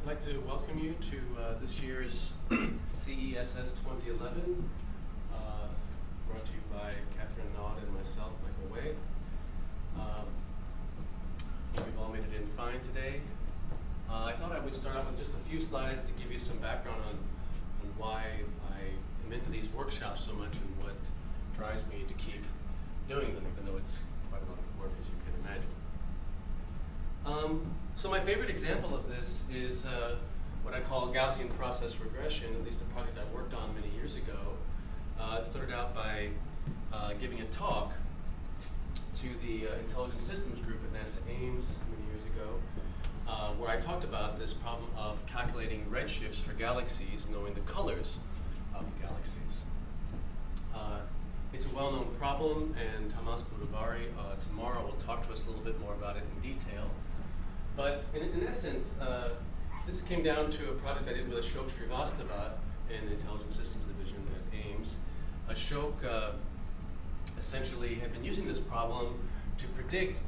I'd like to welcome you to this year's CESS 2011, brought to you by Catherine Nod and myself, Michael Way. We've all made it in fine today. I thought I would start out with just a few slides to give you some background on why I am into these workshops so much and what drives me to keep doing them, even though it's quite a lot of work, as you can imagine. So my favorite example of this is what I call Gaussian process regression, at least a project I worked on many years ago. It started out by giving a talk to the Intelligent Systems group at NASA Ames many years ago, where I talked about this problem of calculating redshifts for galaxies, knowing the colors of galaxies. It's a well-known problem, and Tomas Budavari tomorrow will talk to us a little bit more about it in detail. But in essence, this came down to a project I did with Ashok Srivastava in the Intelligent Systems Division at Ames. Ashok essentially had been using this problem to predict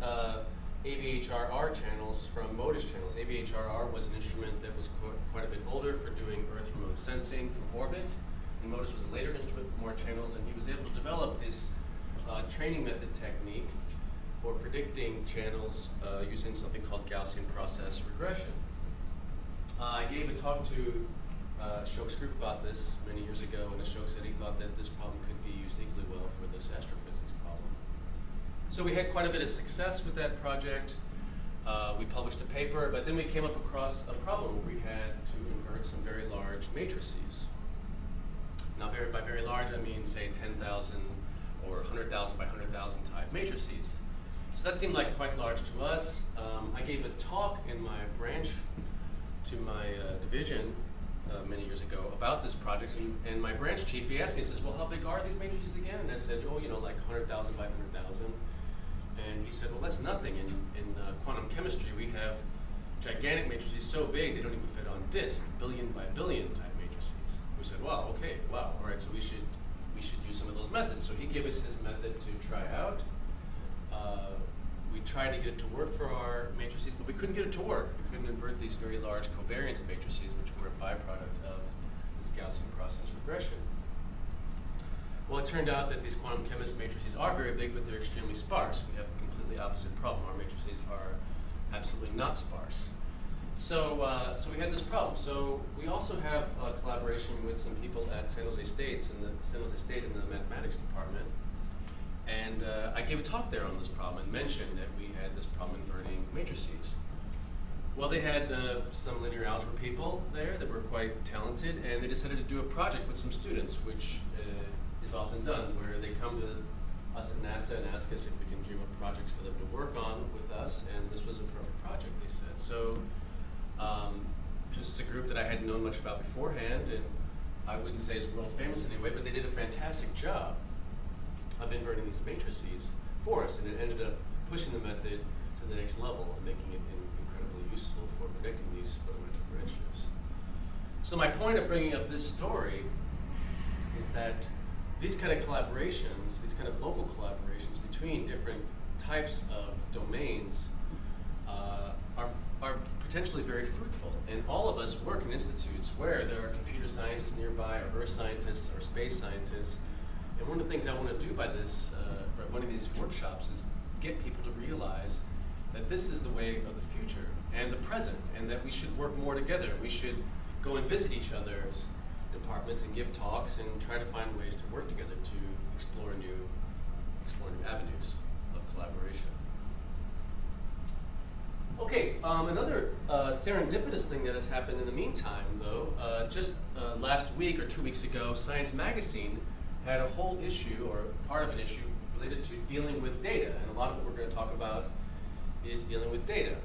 AVHRR channels from MODIS channels. AVHRR was an instrument that was quite a bit older for doing Earth remote sensing from orbit, and MODIS was a later instrument with more channels, and he was able to develop this training method technique for predicting channels using something called Gaussian process regression. I gave a talk to Ashok's group about this many years ago, and Ashok said he thought that this problem could be used equally well for this astrophysics problem. So we had quite a bit of success with that project. We published a paper, but then we came up across a problem where we had to invert some very large matrices. Now, by very large, I mean, say, 10,000 or 100,000 by 100,000 type matrices. So that seemed like quite large to us. I gave a talk in my branch to my division many years ago about this project, and my branch chief, he asked me, he says, well, how big are these matrices again? And I said, oh, you know, like 100,000 by 100,000. And he said, well, that's nothing. In quantum chemistry, we have gigantic matrices so big they don't even fit on disk, billion by billion type matrices. We said, wow, okay, wow, all right, so we should use some of those methods. So he gave us his method to try out. We tried to get it to work for our matrices, but we couldn't get it to work. We couldn't invert these very large covariance matrices, which were a byproduct of this Gaussian process regression. Well, it turned out that these quantum chemist matrices are very big, but they're extremely sparse. We have the completely opposite problem. Our matrices are absolutely not sparse. So we had this problem. So we also have a collaboration with some people at San Jose State in the mathematics department. And I gave a talk there on this problem and mentioned that we had this problem inverting matrices. Well, they had some linear algebra people there that were quite talented, and they decided to do a project with some students, which is often done, where they come to us at NASA and ask us if we can dream up projects for them to work on with us, and this was a perfect project, they said. So this is a group that I hadn't known much about beforehand, and I wouldn't say is world famous anyway, but they did a fantastic job of inverting these matrices for us, and it ended up pushing the method to the next level and making it incredibly useful for predicting these photometric redshifts. So my point of bringing up this story is that these kind of collaborations, these kind of local collaborations between different types of domains are potentially very fruitful. And all of us work in institutes where there are computer scientists nearby, or earth scientists, or space scientists. And one of the things I want to do by this, by one of these workshops, is get people to realize that this is the way of the future and the present, and that we should work more together. We should go and visit each other's departments and give talks and try to find ways to work together to explore new avenues of collaboration. Okay, another serendipitous thing that has happened in the meantime, though, just last week or 2 weeks ago, Science Magazine had a whole issue, or part of an issue, related to dealing with data. And a lot of what we're going to talk about is dealing with data.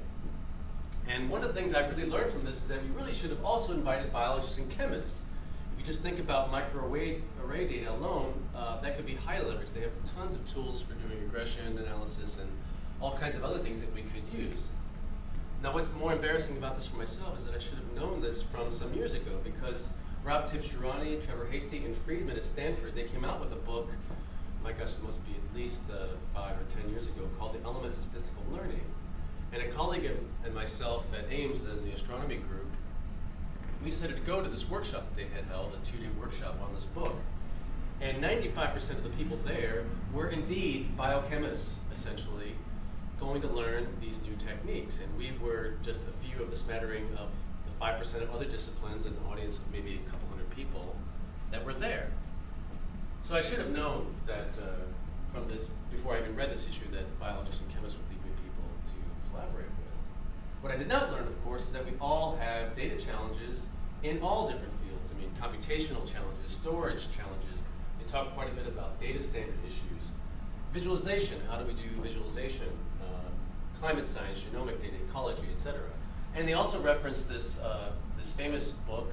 And one of the things I really learned from this is that we really should have also invited biologists and chemists. If you just think about microarray data alone, that could be highly leveraged. They have tons of tools for doing regression analysis and all kinds of other things that we could use. Now, what's more embarrassing about this for myself is that I should have known this from some years ago, because Rob Tibshirani, Trevor Hastie, and Friedman at Stanford, they came out with a book, my gosh, it must be at least 5 or 10 years ago, called The Elements of Statistical Learning. And a colleague and myself at Ames in the astronomy group we decided to go to this workshop that they had held, a 2-day workshop on this book. And 95% of the people there were indeed biochemists, essentially, going to learn these new techniques. And we were just a few of the smattering of the 5% of other disciplines, an audience of maybe a couple hundred people that were there. So I should have known that from this, before I even read this issue, that biologists and chemists would be good people to collaborate with. What I did not learn, of course, is that we all have data challenges in all different fields. I mean, computational challenges, storage challenges. They talk quite a bit about data standard issues. Visualization, how do we do visualization? Climate science, genomic data, ecology, etc. And they also reference this, this famous book,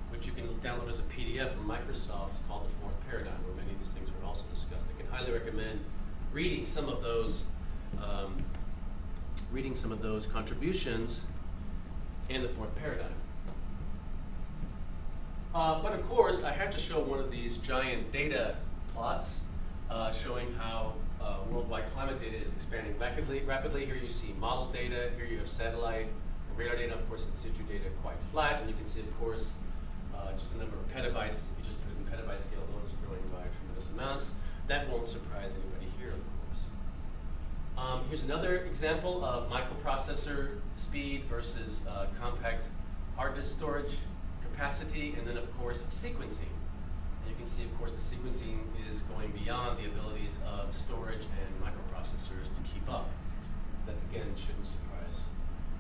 which you can download as a PDF from Microsoft, called The Fourth Paradigm, where many of these things were also discussed. I can highly recommend reading some of those contributions in The Fourth Paradigm. But of course, I have to show one of these giant data plots showing how worldwide climate data is expanding rapidly. Here you see model data, here you have satellite and radar data, of course in situ data quite flat, and you can see, of course, just a number of petabytes. If you just put it in petabyte scale, those are growing by tremendous amounts. That won't surprise anybody here, of course. Here's another example of microprocessor speed versus compact hard disk storage capacity, and then of course sequencing. And you can see, of course, the sequencing is going beyond the abilities of storage and microprocessors to keep up. That again shouldn't surprise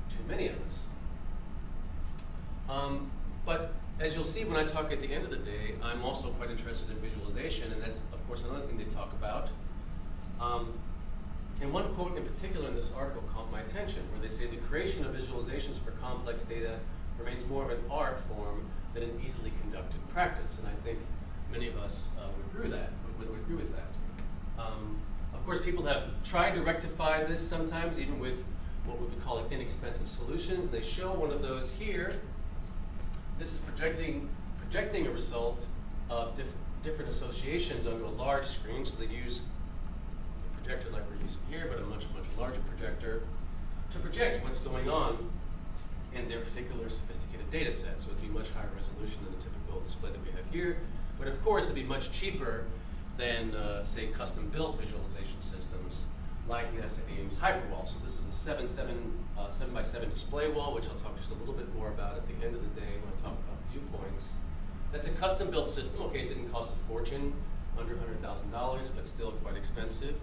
too many of us. But as you'll see when I talk at the end of the day, I'm also quite interested in visualization, and that's of course another thing they talk about. And one quote in particular in this article caught my attention, where they say the creation of visualizations for complex data remains more of an art form than an easily conducted practice. And I think many of us would agree with that. Of course, people have tried to rectify this sometimes, even with what we would call inexpensive solutions. They show one of those here. This is projecting a result of different associations onto a large screen. So they use a projector like we're using here, but a much, much larger projector to project what's going on in their particular sophisticated data set. So it'd be much higher resolution than the typical display that we have here. But of course, it'd be much cheaper than, say, custom-built visualization systems like NASA Ames Hyperwall. So this is a 7x7 display wall, which I'll talk just a little bit more about at the end of the day when I talk about viewpoints. That's a custom-built system. Okay, it didn't cost a fortune, under $100,000, but still quite expensive.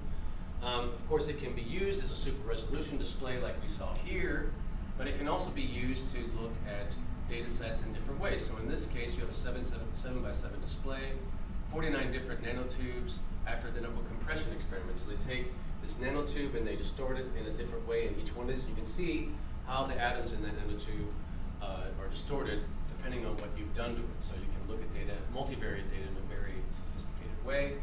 Of course, it can be used as a super resolution display like we saw here, but it can also be used to look at data sets in different ways. So in this case, you have a 7x7 display, 49 different nanotubes after a de novo compression experiment. So they take this nanotube and they distort it in a different way in each one of these. You can see how the atoms in that nanotube are distorted depending on what you've done to it. So you can look at data, multivariate data in a very sophisticated way.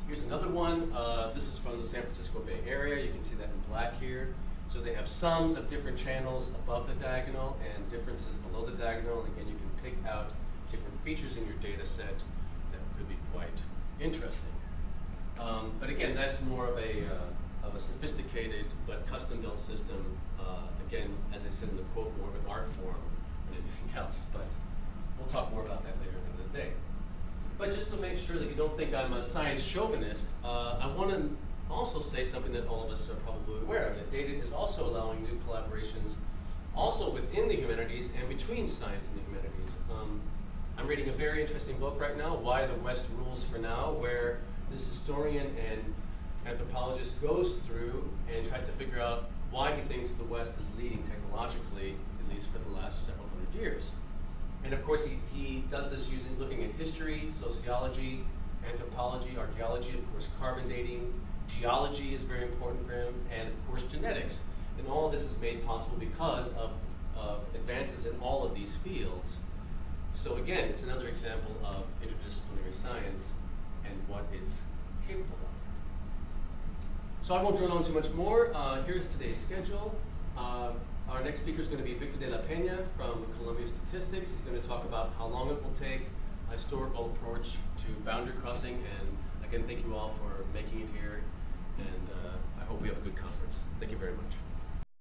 Here's another one. This is from the San Francisco Bay Area. You can see that in black here. So they have sums of different channels above the diagonal and differences below the diagonal. Again, you can pick out different features in your data set that could be quite interesting. But again, that's more of a sophisticated but custom-built system. Again, as I said in the quote, more of an art form than anything else. But we'll talk more about that later in the day. But just to make sure that you don't think I'm a science chauvinist, I want to also say something that all of us are probably aware of, that data is also allowing new collaborations also within the humanities and between science and the humanities. I'm reading a very interesting book right now, Why the West Rules for Now, where this historian and anthropologist goes through and tries to figure out why he thinks the West is leading technologically, at least for the last several hundred years. And of course, he does this looking at history, sociology, anthropology, archaeology, of course, carbon dating, geology is very important for him, and of course genetics. And all of this is made possible because of advances in all of these fields. So again, it's another example of interdisciplinary science and what it's capable of. So I won't drone on too much more. Here's today's schedule. Our next speaker is going to be Victor de la Peña from Columbia Statistics. He's going to talk about how long it will take, a historical approach to boundary crossing, and again, thank you all for making it here, and I hope we have a good conference. Thank you very much.